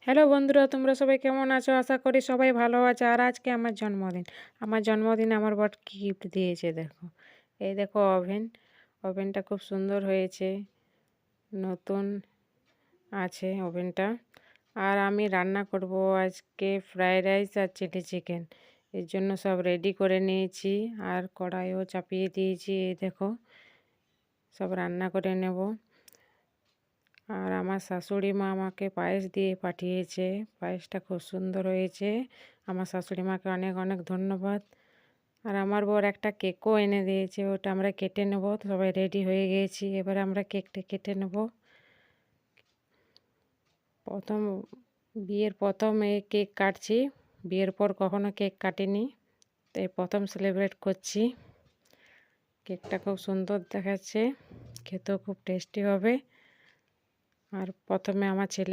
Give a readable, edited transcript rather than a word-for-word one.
Hello বন্ধুরা, তোমরা সবাই কেমন আছো? আশা করি সবাই ভালো আছে। আর আজকে আমার জন্মদিন। আমার জন্মদিনে আমার বর কি গিফট দিয়েছে দেখো। এই দেখো ওভেন। ওভেনটা খুব সুন্দর হয়েছে, নতুন আছে ওভেনটা। আর আমি রান্না করব আজকে ফ্রাইড রাইস আর চিলি চিকেন। এর জন্য সব রেডি করে নিয়েছি আর কড়াইও চাপিয়ে দিয়েছি। এই দেখো, সব রান্না করে নেব। আর আমার শাশুড়ি মা আমাকে পায়েস দিয়ে পাঠিয়েছে। পায়েসটা খুব সুন্দর হয়েছে। আমার শাশুড়ি মাকে অনেক অনেক ধন্যবাদ। আর আমার বর একটা কেকও এনে দিয়েছে, ওটা আমরা কেটে নেব। সবাই রেডি হয়ে গিয়েছি, এবারে আমরা কেকটা কেটে নেব। প্রথম বিয়ের প্রথম এই কেক কাটছি। বিয়ের পর কখনো কেক কাটিনি, তাই প্রথম সেলিব্রেট করছি। কেকটা খুব সুন্দর দেখাচ্ছে, খেতেও খুব টেস্টি হবে। আর প্রথমে আমার ছেলে